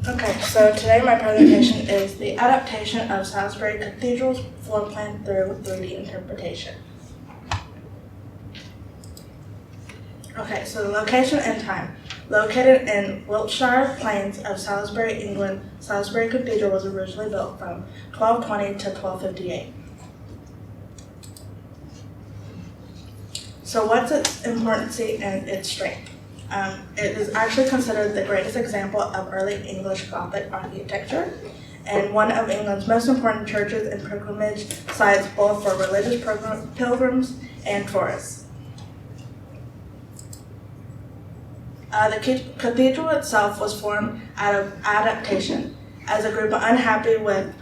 Okay, so today my presentation is the adaptation of Salisbury Cathedral's floor plan through 3D interpretation. Okay, so the location and time. Located in Wiltshire plains of Salisbury, England, Salisbury Cathedral was originally built from 1220 to 1258. So what's its importance and its strength? It is actually considered the greatest example of early English Gothic architecture and one of England's most important churches and pilgrimage sites both for religious pilgrims and tourists. The cathedral itself was formed out of Adaptation as a group unhappy with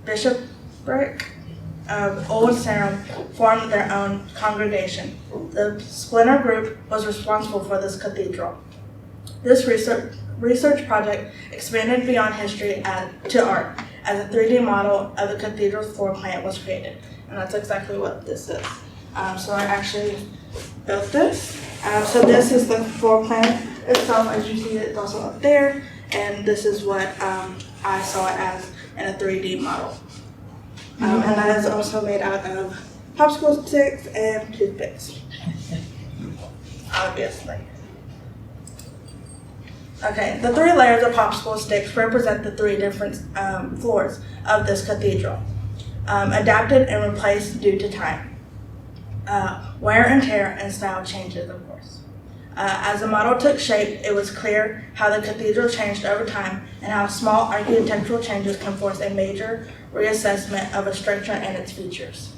Bishopric of Old Sarum formed their own congregation. The splinter group was responsible for this cathedral. This research project expanded beyond history to art as a 3D model of the cathedral's floor plan was created. And that's exactly what this is. So I actually built this. So this is the floor plan itself. As you see, it's also up there. And this is what I saw it as in a 3D model. And that is also made out of popsicle sticks and toothpicks, obviously. Okay, the 3 layers of popsicle sticks represent the 3 different floors of this cathedral, adapted and replaced due to time, wear and tear, and style changes, of course. As the model took shape, it was clear how the cathedral changed over time and how small architectural changes can force a major reassessment of a structure and its features.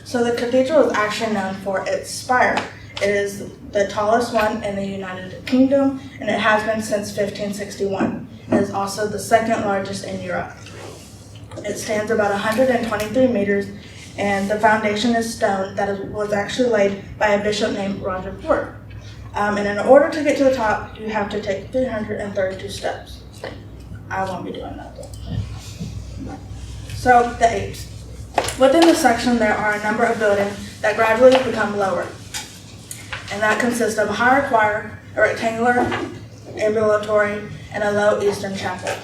So the cathedral is actually known for its spire. It is the tallest one in the United Kingdom, and it has been since 1561. It is also the 2nd largest in Europe. It stands about 123 meters, and the foundation is stone that was actually laid by a bishop named Roger Ford. And in order to get to the top, you have to take 332 steps. I won't be doing that though. So the apse. Within the section, there are a number of buildings that gradually become lower, and that consists of a higher choir, a rectangular ambulatory, and a low eastern chapel.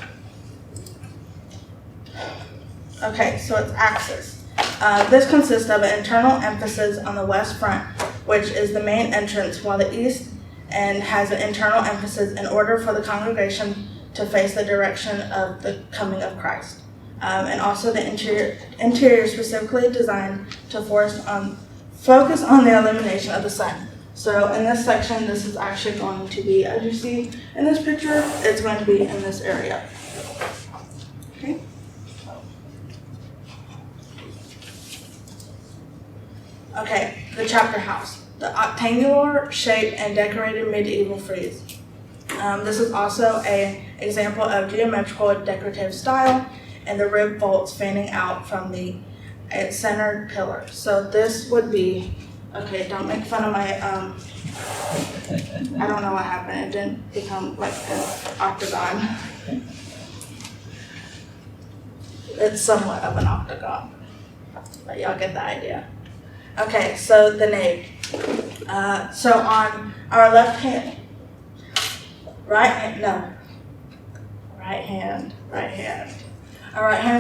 Okay, so its axis. This consists of an internal emphasis on the west front, which is the main entrance, while the east end has an internal emphasis in order for the congregation to face the direction of the coming of Christ. And also the interior specifically designed to focus on the illumination of the sun. So in this section, this is actually going to be, as you see in this picture, it's going to be in this area. Okay. Okay, the chapter house. The octangular shape and decorated medieval frieze. This is also an example of geometrical decorative style, and the rib vaults fanning out from the centered pillar. So this would be, okay, don't make fun of my, I don't know what happened. It didn't become like an octagon. It's somewhat of an octagon, but y'all get the idea. Okay, so the nave. So on our left hand, right hand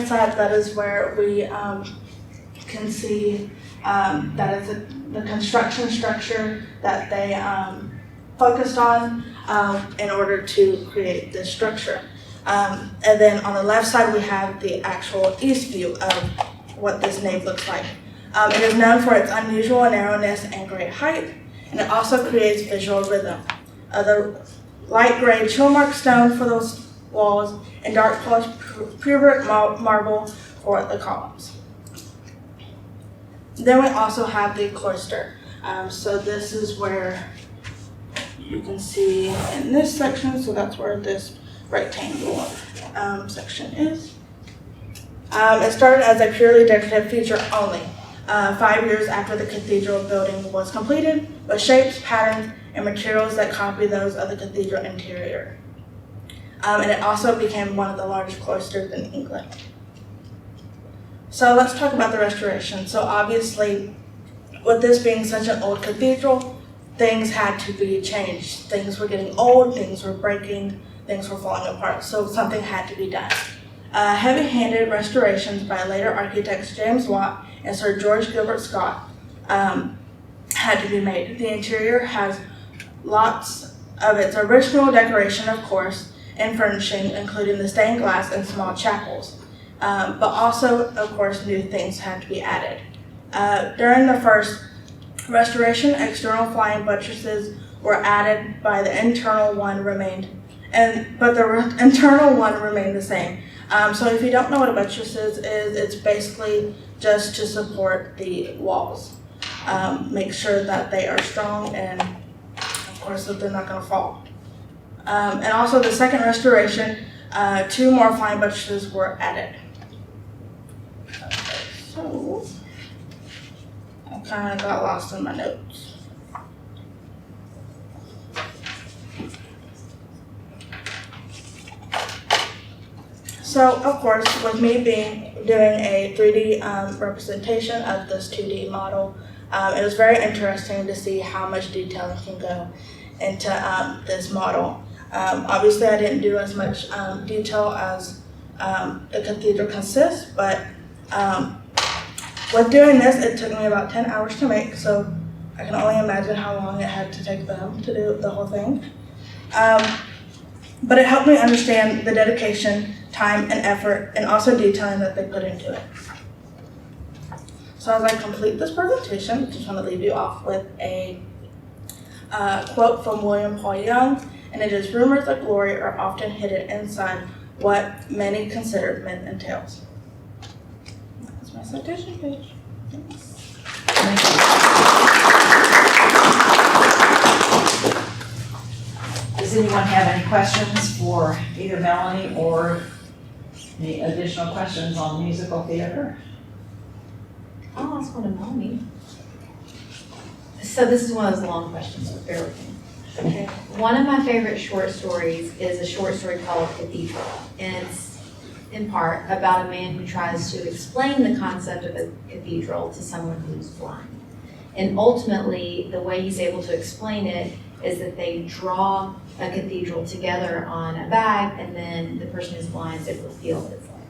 side, that is where we can see that is the construction structure that they focused on in order to create this structure. And then on the left side, we have the actual east view of what this nave looks like. It is known for its unusual narrowness and great height, and it also creates visual rhythm. The light gray chillmark stone for those walls and dark polished Purbeck marble for the columns. Then we also have the cloister. So this is where you can see in this section, so that's where this rectangle section is. It started as a purely decorative feature only. 5 years after the cathedral building was completed, with shapes, patterns, and materials that copy those of the cathedral interior. And it also became one of the largest cloisters in England. So let's talk about the restoration. So obviously, with this being such an old cathedral, things had to be changed. Things were getting old, things were breaking, things were falling apart, so something had to be done. Heavy-handed restorations by later architects James Watt and Sir George Gilbert Scott had to be made. The interior has lots of its original decoration, of course, and furnishing, including the stained glass and small chapels. But also, of course, new things had to be added. During the first restoration, external flying buttresses were added, but the internal one remained the same. So if you don't know what a buttress is, it's basically just to support the walls. Make sure that they are strong and, of course, that they're not going to fall. And also the second restoration, 2 more flying buttresses were added. Okay, so I kind of got lost in my notes. So, of course, with me doing a 3D representation of this 2D model, it was very interesting to see how much detailing can go into this model. Obviously, I didn't do as much detail as the cathedral consists, but with doing this, it took me about 10 hours to make, so I can only imagine how long it had to take them to do the whole thing. But it helped me understand the dedication, time, and effort, and also detailing that they put into it. So as I complete this presentation, I just want to leave you off with a quote from William Paul Young, and it is, "Rumors of glory are often hidden inside what many consider myth entails." That's my citation page. Thanks. Thank you. Does anyone have any questions for either Melanie or any additional questions on musical theater? I'll ask one of Melanie. So this is one of those long questions, so bear with me. Okay. One of my favorite short stories is a short story called Cathedral. And it's in part about a man who tries to explain the concept of a cathedral to someone who's blind. And ultimately, the way he's able to explain it is that they draw a cathedral together on a bag, and then the person who's blind is able to feel what it's like.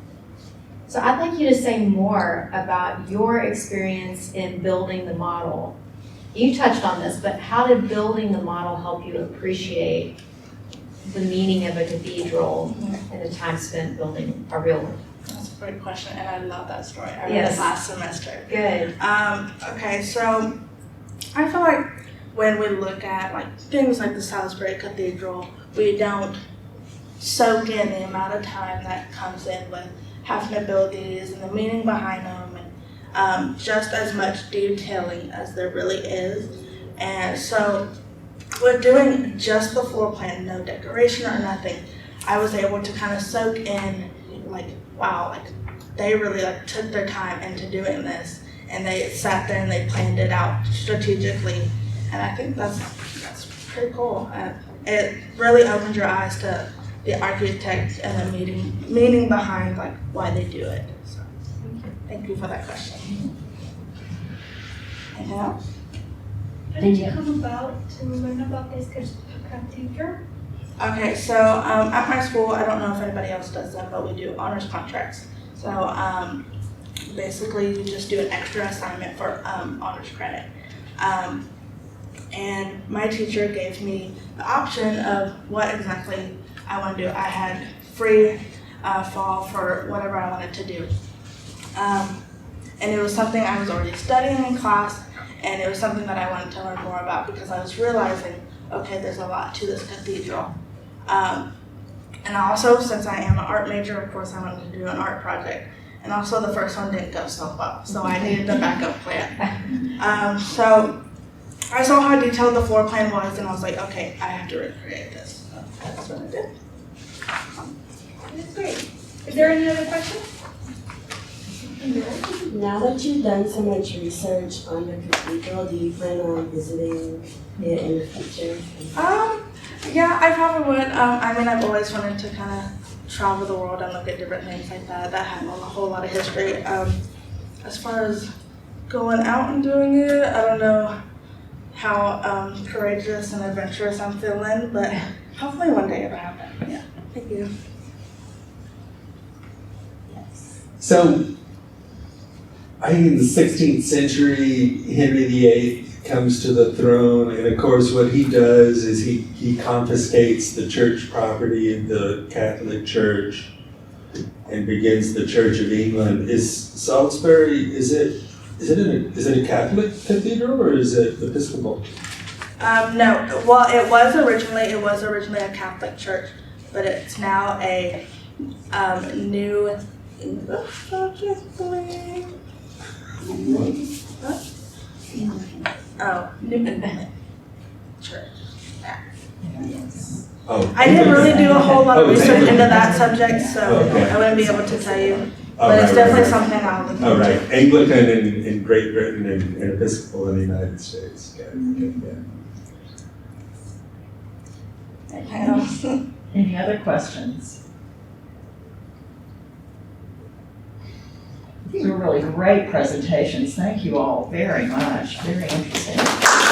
So I'd like you to say more about your experience in building the model. You touched on this, but how did building the model help you appreciate the meaning of a cathedral and the time spent building a real one? That's a great question, and I love that story. I read Yes. it last semester. Good. Okay, so I feel like when we look at like things like the Salisbury Cathedral, we don't soak in the amount of time that comes in with having to build these and the meaning behind them, and just as much detailing as there really is. And so with doing just the floor plan, no decoration or nothing, I was able to kind of soak in like, wow, like they really like took their time into doing this, and they sat there and they planned it out strategically. And I think that's pretty cool. It really opens your eyes to the architect and the meaning behind like why they do it. So thank you for that question. Anything else? How did you come about to learn about this cathedral? Okay, so at my school, I don't know if anybody else does that, but we do honors contracts. So basically, you just do an extra assignment for honors credit. And my teacher gave me the option of what exactly I want to do. I had free fall for whatever I wanted to do. And it was something I was already studying in class, and it was something that I wanted to learn more about because I was realizing, okay, there's a lot to this cathedral. And also, since I am an art major, of course, I wanted to do an art project. And also, the first one didn't go so well, so I needed a backup plan. So I saw how detailed the floor plan was, and I was like, okay, I have to recreate this. So that's what I did. That's great. Is there any other questions? Now that you've done so much research on the cathedral, do you plan on visiting it in the future? Yeah, I probably would. I mean, I've always wanted to kind of travel the world and look at different things like that have a whole lot of history. As far as going out and doing it, I don't know how courageous and adventurous I'm feeling, but hopefully one day it'll happen. Yeah. Thank you. So, I think in the 16th century, Henry VIII comes to the throne, and of course what he does is he confiscates the church property of the Catholic Church and begins the Church of England. Is Salisbury, is it a Catholic cathedral or is it Episcopal? No, well, it was originally a Catholic church, but it's now a new English Gothic, I believe. What? Oh, new church. Oh. I didn't really do a whole lot of Oh, research okay. into that subject, so Okay. I wouldn't be able to tell you. Oh, But it's right, definitely right. something I'll look into. Oh, right. Anglican in Great Britain and Episcopal in the United States. Okay. Yeah. Any other questions? These were really great presentations. Thank you all very much. Very interesting.